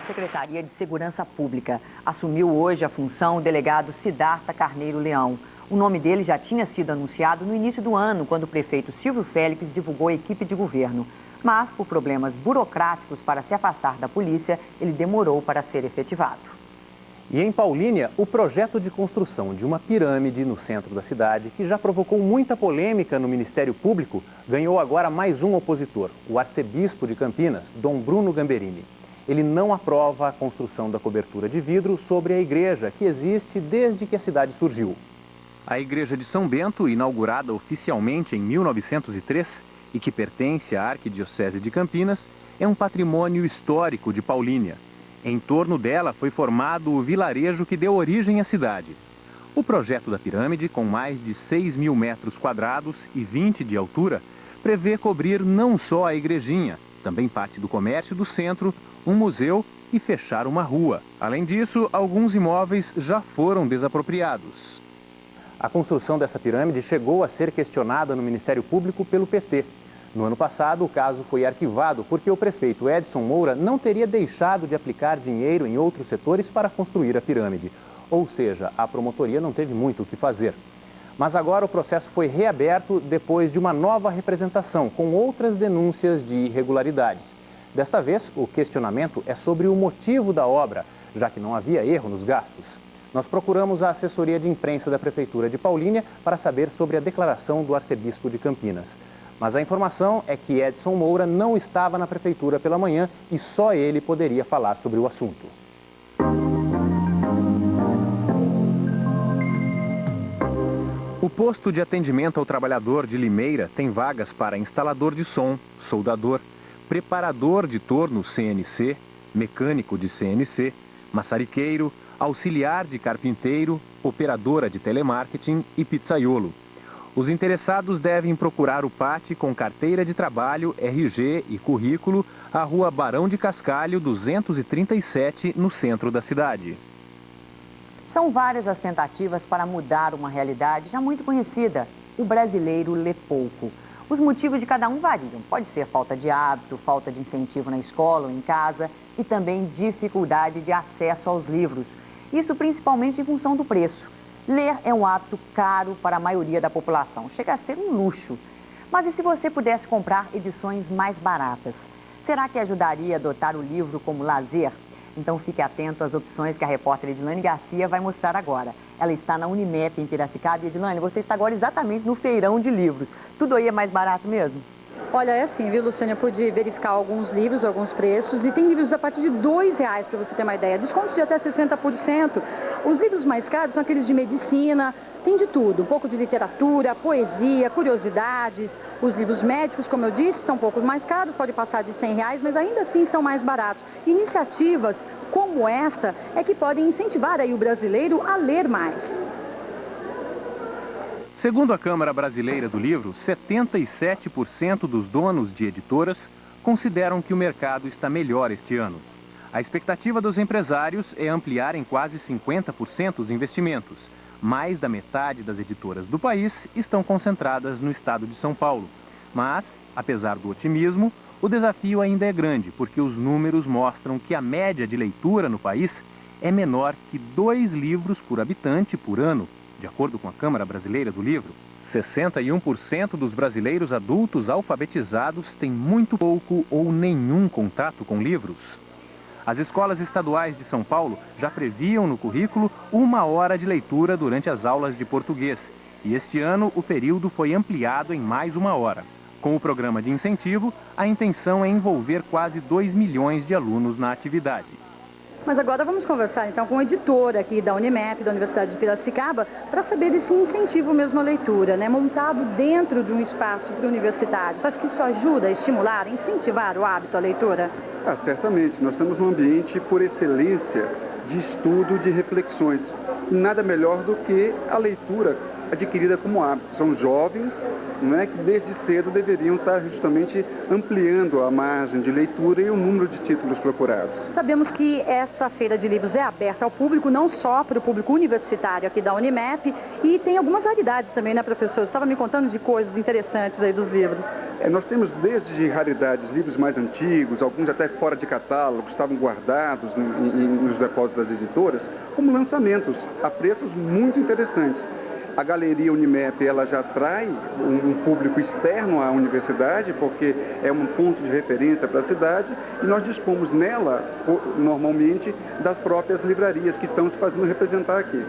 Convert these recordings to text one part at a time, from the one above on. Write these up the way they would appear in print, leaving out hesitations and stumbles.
Secretaria de Segurança Pública. Assumiu hoje a função o delegado Siddhartha Carneiro Leão. O nome dele já tinha sido anunciado no início do ano, quando o prefeito Silvio Félix divulgou a equipe de governo. Mas, por problemas burocráticos para se afastar da polícia, ele demorou para ser efetivado. E em Paulínia, o projeto de construção de uma pirâmide no centro da cidade, que já provocou muita polêmica no Ministério Público, ganhou agora mais um opositor, o arcebispo de Campinas, Dom Bruno Gamberini. Ele não aprova a construção da cobertura de vidro sobre a igreja, que existe desde que a cidade surgiu. A igreja de São Bento, inaugurada oficialmente em 1903 e que pertence à Arquidiocese de Campinas, é um patrimônio histórico de Paulínia. Em torno dela foi formado o vilarejo que deu origem à cidade. O projeto da pirâmide, com mais de 6.000 metros quadrados e 20 de altura, prevê cobrir não só a igrejinha, também parte do comércio do centro, um museu e fechar uma rua. Além disso, alguns imóveis já foram desapropriados. A construção dessa pirâmide chegou a ser questionada no Ministério Público pelo PT. No ano passado, o caso foi arquivado porque o prefeito Edson Moura não teria deixado de aplicar dinheiro em outros setores para construir a pirâmide. Ou seja, a promotoria não teve muito o que fazer. Mas agora o processo foi reaberto depois de uma nova representação, com outras denúncias de irregularidades. Desta vez, o questionamento é sobre o motivo da obra, já que não havia erro nos gastos. Nós procuramos a assessoria de imprensa da Prefeitura de Paulínia para saber sobre a declaração do arcebispo de Campinas. Mas a informação é que Edson Moura não estava na prefeitura pela manhã e só ele poderia falar sobre o assunto. O posto de atendimento ao trabalhador de Limeira tem vagas para instalador de som, soldador, preparador de torno CNC, mecânico de CNC, maçariqueiro, auxiliar de carpinteiro, operadora de telemarketing e pizzaiolo. Os interessados devem procurar o PAT com carteira de trabalho, RG e currículo, à Rua Barão de Cascalho, 237, no centro da cidade. São várias as tentativas para mudar uma realidade já muito conhecida. O brasileiro lê pouco. Os motivos de cada um variam. Pode ser falta de hábito, falta de incentivo na escola ou em casa e também dificuldade de acesso aos livros. Isso principalmente em função do preço. Ler é um hábito caro para a maioria da população, chega a ser um luxo. Mas e se você pudesse comprar edições mais baratas? Será que ajudaria a adotar o livro como lazer? Então fique atento às opções que a repórter Edilane Garcia vai mostrar agora. Ela está na Unimep em Piracicaba. E Edilane, você está agora exatamente no feirão de livros. Tudo aí é mais barato mesmo? Olha, é assim, viu, Luciana? Eu pude verificar alguns livros, alguns preços, e tem livros a partir de R$2, para você ter uma ideia. Descontos de até 60%. Os livros mais caros são aqueles de medicina, tem de tudo. Um pouco de literatura, poesia, curiosidades. Os livros médicos, como eu disse, são um pouco mais caros, pode passar de R$100, mas ainda assim estão mais baratos. Iniciativas como esta é que podem incentivar aí o brasileiro a ler mais. Segundo a Câmara Brasileira do Livro, 77% dos donos de editoras consideram que o mercado está melhor este ano. A expectativa dos empresários é ampliar em quase 50% os investimentos. Mais da metade das editoras do país estão concentradas no estado de São Paulo. Mas, apesar do otimismo, o desafio ainda é grande, porque os números mostram que a média de leitura no país é menor que 2 livros por habitante por ano. De acordo com a Câmara Brasileira do Livro, 61% dos brasileiros adultos alfabetizados têm muito pouco ou nenhum contato com livros. As escolas estaduais de São Paulo já previam no currículo 1 hora de leitura durante as aulas de português. E este ano o período foi ampliado em mais 1 hora. Com o programa de incentivo, a intenção é envolver quase 2 milhões de alunos na atividade. Mas agora vamos conversar então com o editor aqui da Unimep, da Universidade de Piracicaba, para saber desse incentivo mesmo à leitura, né? Montado dentro de um espaço para o universitário. Você acha que isso ajuda a estimular, a incentivar o hábito à leitura? Certamente. Nós estamos num ambiente por excelência de estudo, de reflexões. Nada melhor do que a leitura adquirida como hábito. São jovens, né, que desde cedo deveriam estar justamente ampliando a margem de leitura e o número de títulos procurados. Sabemos que essa feira de livros é aberta ao público, não só para o público universitário aqui da Unimep, e tem algumas raridades também, né, professor? Você estava me contando de coisas interessantes aí dos livros. Nós temos desde raridades, livros mais antigos, alguns até fora de catálogo, estavam guardados nos depósitos das editoras, como lançamentos a preços muito interessantes. A Galeria Unimep, ela já atrai um público externo à universidade, porque é um ponto de referência para a cidade, e nós dispomos nela, normalmente, das próprias livrarias que estão se fazendo representar aqui.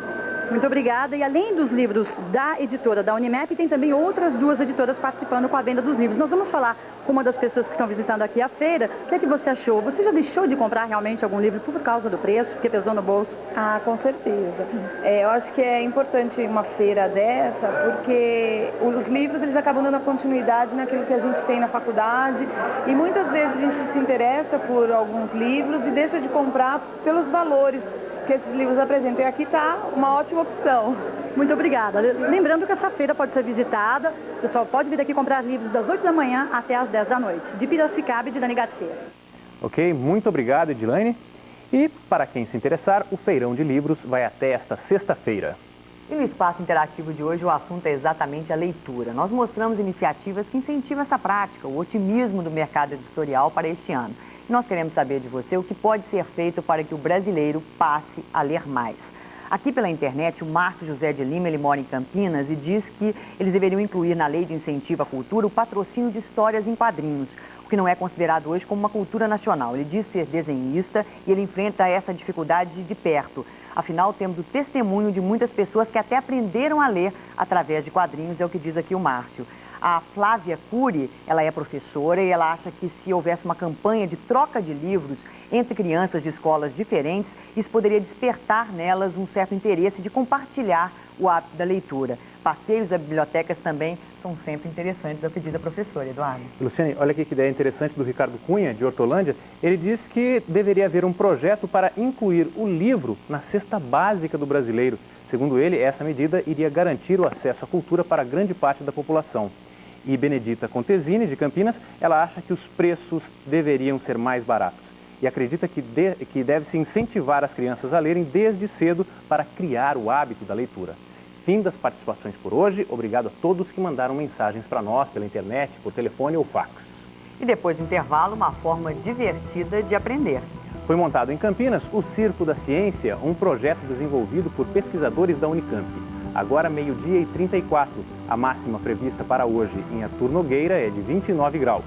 Muito obrigada. E além dos livros da editora da Unimep, tem também outras duas editoras participando com a venda dos livros. Nós vamos falar com uma das pessoas que estão visitando aqui a feira. O que é que você achou? Você já deixou de comprar realmente algum livro por causa do preço, porque pesou no bolso? Ah, com certeza. Eu acho que é importante uma feira dessa, porque os livros eles acabam dando continuidade naquilo que a gente tem na faculdade, e muitas vezes a gente se interessa por alguns livros e deixa de comprar pelos valores que esses livros apresentam. E aqui está uma ótima opção. Muito obrigada. Lembrando que essa feira pode ser visitada, o pessoal pode vir aqui comprar livros das 8 da manhã até as 10 da noite. De Piracicaba e de Dani Garcia. Ok, muito obrigado, Edilane. E, para quem se interessar, o Feirão de Livros vai até esta sexta-feira. E no espaço interativo de hoje, o assunto é exatamente a leitura. Nós mostramos iniciativas que incentivam essa prática, o otimismo do mercado editorial para este ano. E nós queremos saber de você o que pode ser feito para que o brasileiro passe a ler mais. Aqui pela internet, o Márcio José de Lima, ele mora em Campinas e diz que eles deveriam incluir na lei de incentivo à cultura o patrocínio de histórias em quadrinhos, o que não é considerado hoje como uma cultura nacional. Ele diz ser desenhista e ele enfrenta essa dificuldade de perto. Afinal, temos o testemunho de muitas pessoas que até aprenderam a ler através de quadrinhos, é o que diz aqui o Márcio. A Flávia Cury, ela é professora e ela acha que se houvesse uma campanha de troca de livros entre crianças de escolas diferentes, isso poderia despertar nelas um certo interesse de compartilhar o hábito da leitura. Passeios a bibliotecas também são sempre interessantes, a pedido da professora, Eduardo. Luciane, olha aqui que ideia interessante do Ricardo Cunha, de Hortolândia. Ele diz que deveria haver um projeto para incluir o livro na cesta básica do brasileiro. Segundo ele, essa medida iria garantir o acesso à cultura para grande parte da população. E Benedita Contesini, de Campinas, ela acha que os preços deveriam ser mais baratos. E acredita que deve-se incentivar as crianças a lerem desde cedo para criar o hábito da leitura. Fim das participações por hoje. Obrigado a todos que mandaram mensagens para nós pela internet, por telefone ou fax. E depois do intervalo, uma forma divertida de aprender. Foi montado em Campinas o Circo da Ciência, um projeto desenvolvido por pesquisadores da Unicamp. Agora, 12h34. A máxima prevista para hoje em Artur Nogueira é de 29 graus.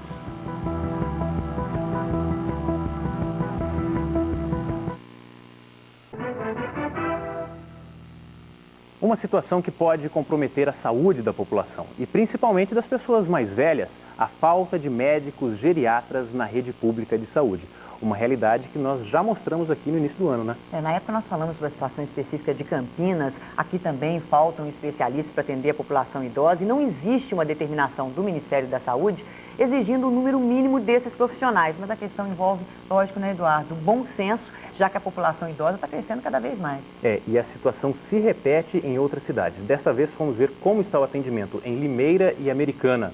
Uma situação que pode comprometer a saúde da população e principalmente das pessoas mais velhas, a falta de médicos geriatras na rede pública de saúde. Uma realidade que nós já mostramos aqui no início do ano, né? Na época nós falamos sobre a situação específica de Campinas, aqui também faltam especialistas para atender a população idosa e não existe uma determinação do Ministério da Saúde exigindo o número mínimo desses profissionais. Mas a questão envolve, lógico, né, Eduardo, bom senso, já que a população idosa está crescendo cada vez mais. E a situação se repete em outras cidades. Dessa vez fomos ver como está o atendimento em Limeira e Americana.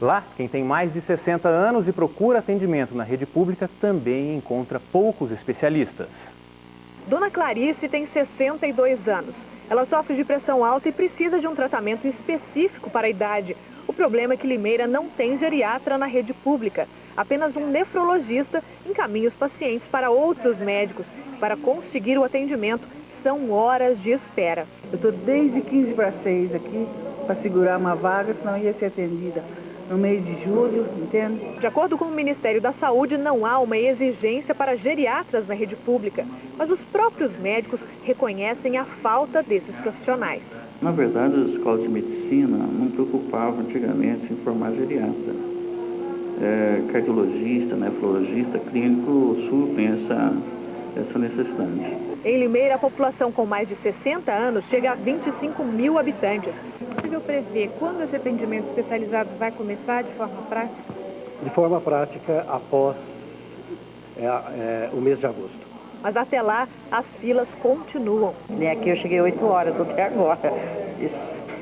Lá, quem tem mais de 60 anos e procura atendimento na rede pública também encontra poucos especialistas. Dona Clarice tem 62 anos. Ela sofre de pressão alta e precisa de um tratamento específico para a idade. O problema é que Limeira não tem geriatra na rede pública. Apenas um nefrologista encaminha os pacientes para outros médicos. Para conseguir o atendimento, são horas de espera. Eu estou desde 15 para 6 aqui para segurar uma vaga, senão ia ser atendida no mês de julho, entende? De acordo com o Ministério da Saúde, não há uma exigência para geriatras na rede pública, mas os próprios médicos reconhecem a falta desses profissionais. Na verdade, as escolas de medicina não preocupavam antigamente em formar geriatra. Cardiologista, nefrologista, clínico suprem essa necessidade. Em Limeira, a população com mais de 60 anos chega a 25 mil habitantes. É possível prever quando esse atendimento especializado vai começar de forma prática? De forma prática, após o mês de agosto. Mas até lá, as filas continuam. Aqui eu cheguei 8 horas, estou até agora.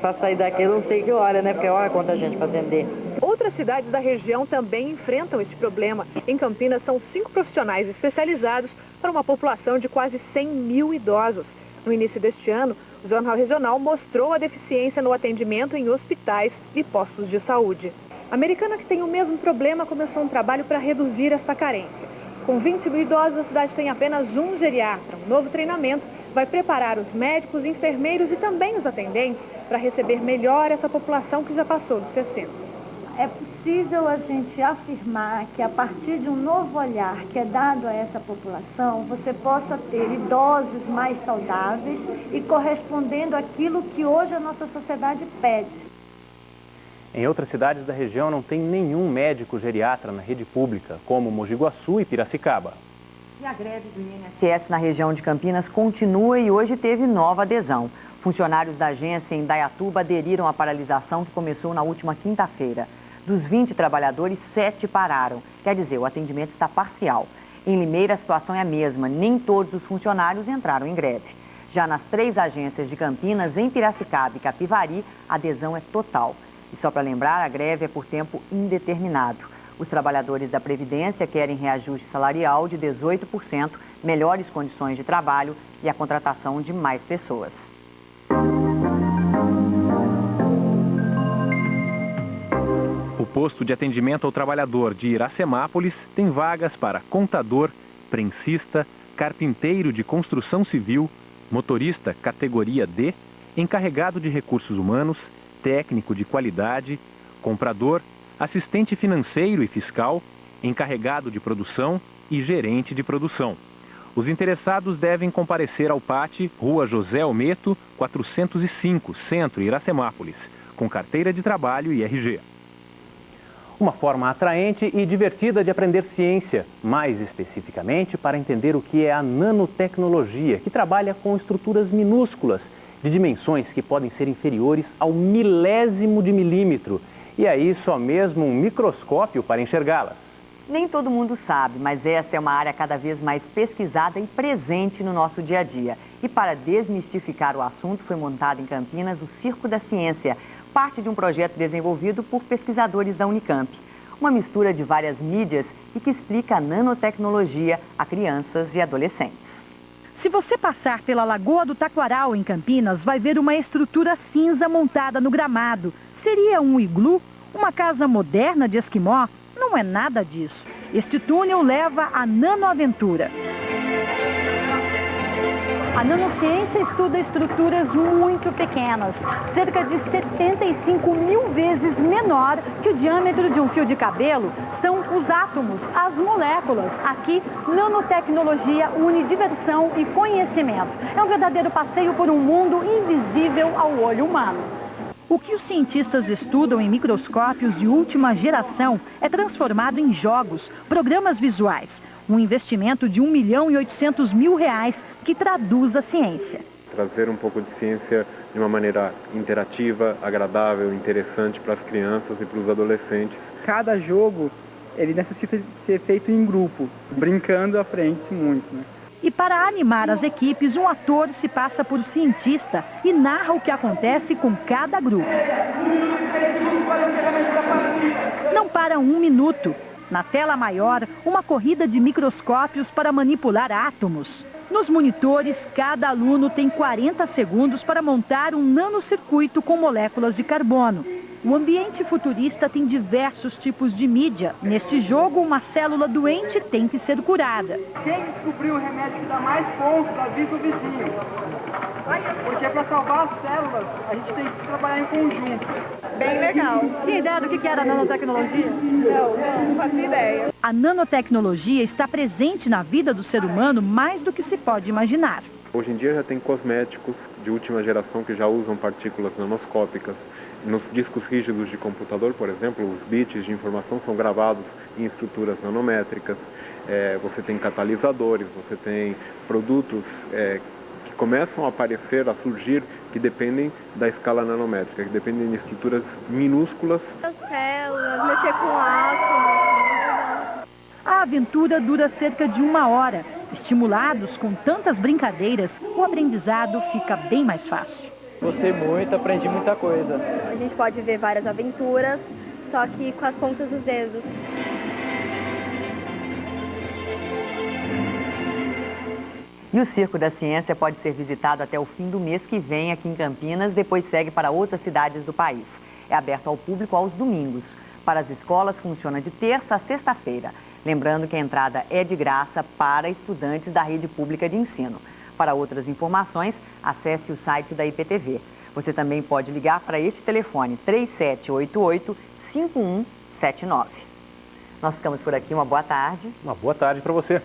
para sair daqui, eu não sei que hora, né? Porque olha quanta gente para atender. Outras cidades da região também enfrentam este problema. Em Campinas, são 5 profissionais especializados para uma população de quase 100 mil idosos. No início deste ano, o Jornal Regional mostrou a deficiência no atendimento em hospitais e postos de saúde. A Americana, que tem o mesmo problema, começou um trabalho para reduzir essa carência. Com 20 mil idosos, a cidade tem apenas um geriatra. Um novo treinamento vai preparar os médicos, enfermeiros e também os atendentes para receber melhor essa população que já passou dos 60. É possível a gente afirmar que a partir de um novo olhar que é dado a essa população, você possa ter idosos mais saudáveis e correspondendo àquilo que hoje a nossa sociedade pede. Em outras cidades da região não tem nenhum médico geriatra na rede pública, como Mogi Guaçu e Piracicaba. E a greve do INSS na região de Campinas continua e hoje teve nova adesão. Funcionários da agência em Dayatuba aderiram à paralisação que começou na última quinta-feira. Dos 20 trabalhadores, 7 pararam. Quer dizer, o atendimento está parcial. Em Limeira, a situação é a mesma. Nem todos os funcionários entraram em greve. Já nas 3 agências de Campinas, em Piracicaba e Capivari, a adesão é total. E só para lembrar, a greve é por tempo indeterminado. Os trabalhadores da Previdência querem reajuste salarial de 18%, melhores condições de trabalho e a contratação de mais pessoas. O posto de atendimento ao trabalhador de Iracemápolis tem vagas para contador, prensista, carpinteiro de construção civil, motorista categoria D, encarregado de recursos humanos, técnico de qualidade, comprador, assistente financeiro e fiscal, encarregado de produção e gerente de produção. Os interessados devem comparecer ao PAT, Rua José Almeto, 405, Centro, Iracemápolis, com carteira de trabalho e RG. Uma forma atraente e divertida de aprender ciência, mais especificamente para entender o que é a nanotecnologia, que trabalha com estruturas minúsculas, de dimensões que podem ser inferiores ao milésimo de milímetro. E aí só mesmo um microscópio para enxergá-las. Nem todo mundo sabe, mas essa é uma área cada vez mais pesquisada e presente no nosso dia a dia. E para desmistificar o assunto, foi montado em Campinas o Circo da Ciência, parte de um projeto desenvolvido por pesquisadores da Unicamp. Uma mistura de várias mídias e que explica a nanotecnologia a crianças e adolescentes. Se você passar pela Lagoa do Taquaral, em Campinas, vai ver uma estrutura cinza montada no gramado. Seria um iglu? Uma casa moderna de esquimó? Não é nada disso. Este túnel leva à nanoaventura. A nanociência estuda estruturas muito pequenas, cerca de 75 mil vezes menor que o diâmetro de um fio de cabelo. São os átomos, as moléculas. Aqui, nanotecnologia une diversão e conhecimento. É um verdadeiro passeio por um mundo invisível ao olho humano. O que os cientistas estudam em microscópios de última geração é transformado em jogos, programas visuais. Um investimento de R$ 1.800.000 que traduz a ciência. Trazer um pouco de ciência de uma maneira interativa, agradável, interessante para as crianças e para os adolescentes. Cada jogo, ele necessita ser feito em grupo, brincando aprende-se muito, né? E para animar as equipes, um ator se passa por cientista e narra o que acontece com cada grupo. Não para um minuto. Na tela maior, uma corrida de microscópios para manipular átomos. Nos monitores, cada aluno tem 40 segundos para montar um nanocircuito com moléculas de carbono. O ambiente futurista tem diversos tipos de mídia. Neste jogo, uma célula doente tem que ser curada. Quem descobriu o remédio que dá mais pontos, avisa o vizinho. Porque para salvar as células, a gente tem que trabalhar em conjunto. Bem legal. Tinha ideia do que era a nanotecnologia? Não fazia ideia. A nanotecnologia está presente na vida do ser humano mais do que se pode imaginar. Hoje em dia já tem cosméticos de última geração que já usam partículas nanoscópicas. Nos discos rígidos de computador, por exemplo, os bits de informação são gravados em estruturas nanométricas. Você tem catalisadores, você tem produtos que começam a aparecer, a surgir, que dependem da escala nanométrica, que dependem de estruturas minúsculas. As células, mexer com átomos. A aventura dura cerca de 1 hora. Estimulados com tantas brincadeiras, o aprendizado fica bem mais fácil. Gostei muito, aprendi muita coisa. A gente pode viver várias aventuras, só que com as pontas dos dedos. E o Circo da Ciência pode ser visitado até o fim do mês que vem aqui em Campinas, depois segue para outras cidades do país. É aberto ao público aos domingos. Para as escolas, funciona de terça a sexta-feira. Lembrando que a entrada é de graça para estudantes da rede pública de ensino. Para outras informações, acesse o site da IPTV. Você também pode ligar para este telefone 3788-5179. Nós ficamos por aqui. Uma boa tarde. Uma boa tarde para você.